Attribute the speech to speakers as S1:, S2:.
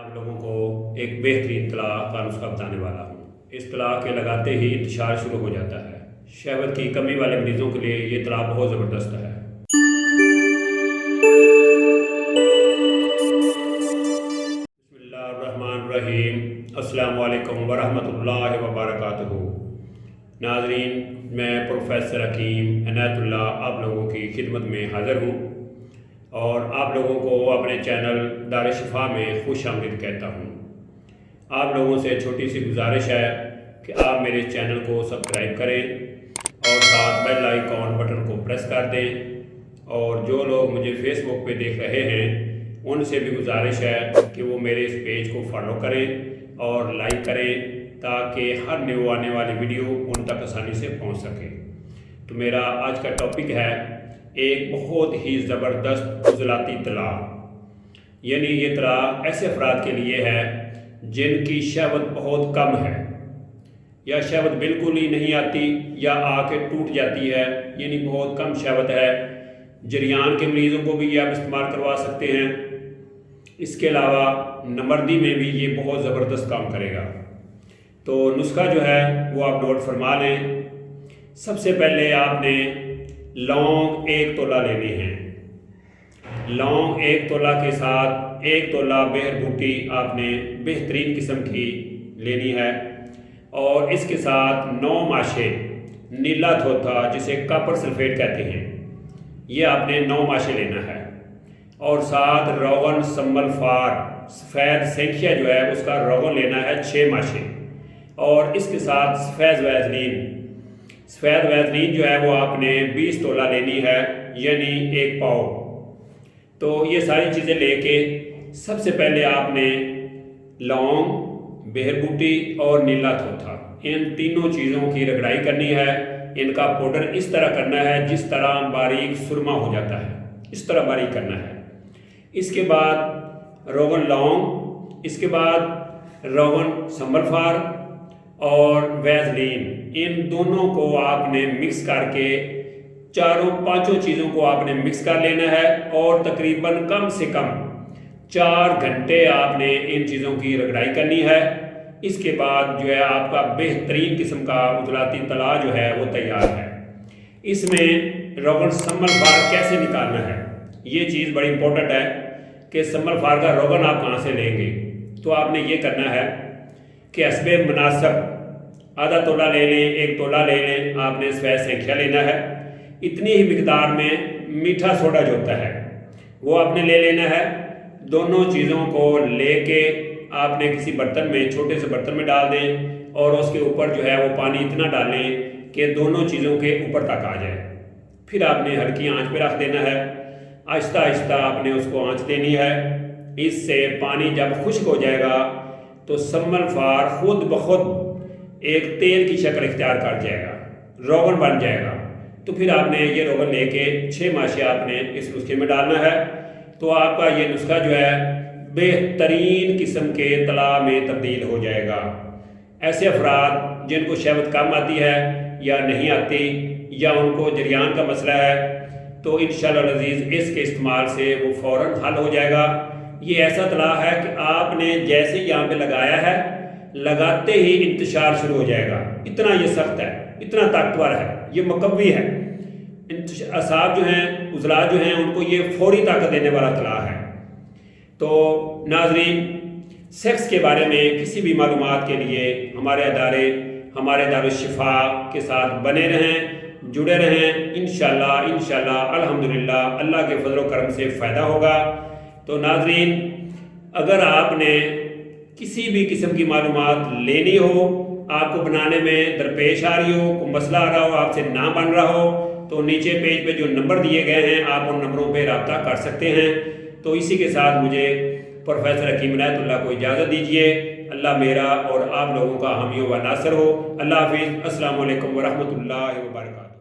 S1: आप लोगों को एक बेहतरीन तलाक़ का नुस्खा बताने वाला हूँ। इस तलाक़ के लगाते ही इंतशार शुरू हो जाता है। शहवत की कमी वाले मरीज़ों के लिए ये तलाक़ बहुत ज़बरदस्त है। बिस्मिल्लाहिर्रहमानिर्रहीम। अस्सलामु अलैकुम वरहमतुल्लाहि वबरकातुहू। नाज़रीन, मैं प्रोफेसर हकीम इनायतुल्लाह आप लोगों की खिदमत में हाज़िर हूँ और आप लोगों को अपने चैनल दार शिफा में खुश आमदीद कहता हूँ। आप लोगों से छोटी सी गुजारिश है कि आप मेरे चैनल को सब्सक्राइब करें और साथ बेल आइकॉन बटन को प्रेस कर दें। और जो लोग मुझे फेसबुक पे देख रहे हैं उनसे भी गुजारिश है कि वो मेरे इस पेज को फॉलो करें और लाइक करें ताकि हर न्यू आने वाली वीडियो उन तक आसानी से पहुंच सके। तो मेरा आज का टॉपिक है एक बहुत ही ज़बरदस्त उज़लाती तलाक़। यानी ये तलाक़ ऐसे अफराद के लिए है जिनकी शहवत बहुत कम है या शहवत बिल्कुल ही नहीं आती या आके टूट जाती है, यानी बहुत कम शहवत है। जरियान के मरीज़ों को भी ये आप इस्तेमाल करवा सकते हैं। इसके अलावा नमर्दी में भी ये बहुत ज़बरदस्त काम करेगा। तो नुस्खा जो है वो आप नोट फरमा लें। सबसे पहले आपने लौंग 1 तोला लेनी है। लौंग 1 तोला के साथ 1 तोला बेहर बूटी आपने बेहतरीन किस्म की लेनी है और इसके साथ 9 माशे नीला थोथा जिसे कॉपर सल्फेट कहते हैं, ये आपने 9 माशे लेना है। और साथ रोगन संबल फार सफ़ेद सेंखिया जो है उसका रोगन लेना है 6 माशे। और इसके साथ सफ़ेद वैज़लीन जो है वो आपने 20 तोला लेनी है, यानी 1 पाव। तो ये सारी चीज़ें लेके सबसे पहले आपने लौंग, बेहरबूटी और नीला थोथा इन तीनों चीज़ों की रगड़ाई करनी है। इनका पाउडर इस तरह करना है जिस तरह बारीक सुरमा हो जाता है, इस तरह बारीक करना है। इसके बाद रोगन लौंग, इसके बाद रोगन संबल फार और वैज़लीन, इन दोनों को आपने मिक्स करके चारों पांचों चीज़ों को आपने मिक्स कर लेना है और तकरीबन कम से कम 4 घंटे आपने इन चीज़ों की रगड़ाई करनी है। इसके बाद जो है आपका बेहतरीन किस्म का उज़लाती तलाक़ जो है वो तैयार है। इसमें रोगन संबल फार कैसे निकालना है, ये चीज़ बड़ी इंपॉर्टेंट है कि संबल फार का रोगन आप कहाँ से लेंगे। तो आपने ये करना है कि हस्बे मुनासिब आधा तोला ले लें, 1 तोला ले लें, आपने सफ़ेद सेंखिया लेना है। इतनी ही मिकदार में मीठा सोडा जो होता है वो आपने ले लेना है। दोनों चीज़ों को लेके आपने किसी बर्तन में, छोटे से बर्तन में डाल दें और उसके ऊपर जो है वो पानी इतना डालें कि दोनों चीज़ों के ऊपर तक आ जाए। फिर आपने हल्की आंच पे रख देना है, आहिस्ता आहिस्ता आपने उसको आंच देनी है। इससे पानी जब खुश्क हो जाएगा तो संबल फार खुद ब खुद एक तेल की शक्ल इख्तियार कर जाएगा, रोगन बन जाएगा। तो फिर आपने ये रोगन लेके 6 माशे आपने इस नुस्खे में डालना है। तो आपका ये नुस्खा जो है बेहतरीन किस्म के तलाक़ में तब्दील हो जाएगा। ऐसे अफराद जिनको शहवत कम आती है या नहीं आती या उनको जरियान का मसला है तो इंशाअल्लाह अज़ीज़ इसके इस्तेमाल से वो फ़ौरन हल हो जाएगा। ये ऐसा तलाक़ है कि आपने जैसे यहाँ पे लगाया है, लगाते ही इंतशार शुरू हो जाएगा। इतना ये सख्त है, इतना ताकतवर है, ये मुकव्वी है। असाब जो हैं, उज़लात जो हैं, उनको ये फौरी ताकत देने वाला तलाक़ है। तो नाज़रीन, सेक्स के बारे में किसी भी मालूमात के लिए हमारे दार शिफा के साथ बने रहें, जुड़े रहें। इंशाअल्लाह अल्हम्दुलिल्लाह अल्लाह के फजल व करम से फ़ायदा होगा। तो नाज़रीन, अगर आपने किसी भी किस्म की मालूमात लेनी हो, आपको बनाने में दरपेश आ रही हो, कोई मसला आ रहा हो, आपसे ना बन रहा हो, तो नीचे पेज पे जो नंबर दिए गए हैं आप उन नंबरों पे रब्ता कर सकते हैं। तो इसी के साथ मुझे प्रोफेसर हकीम इनायतुल्लाह को इजाज़त दीजिए। अल्लाह मेरा और आप लोगों का हामी व नासिर हो। अल्लाह हाफ़िज़। अस्सलामु अलैकुम व रहमतुल्लाहि व बरकातुहू।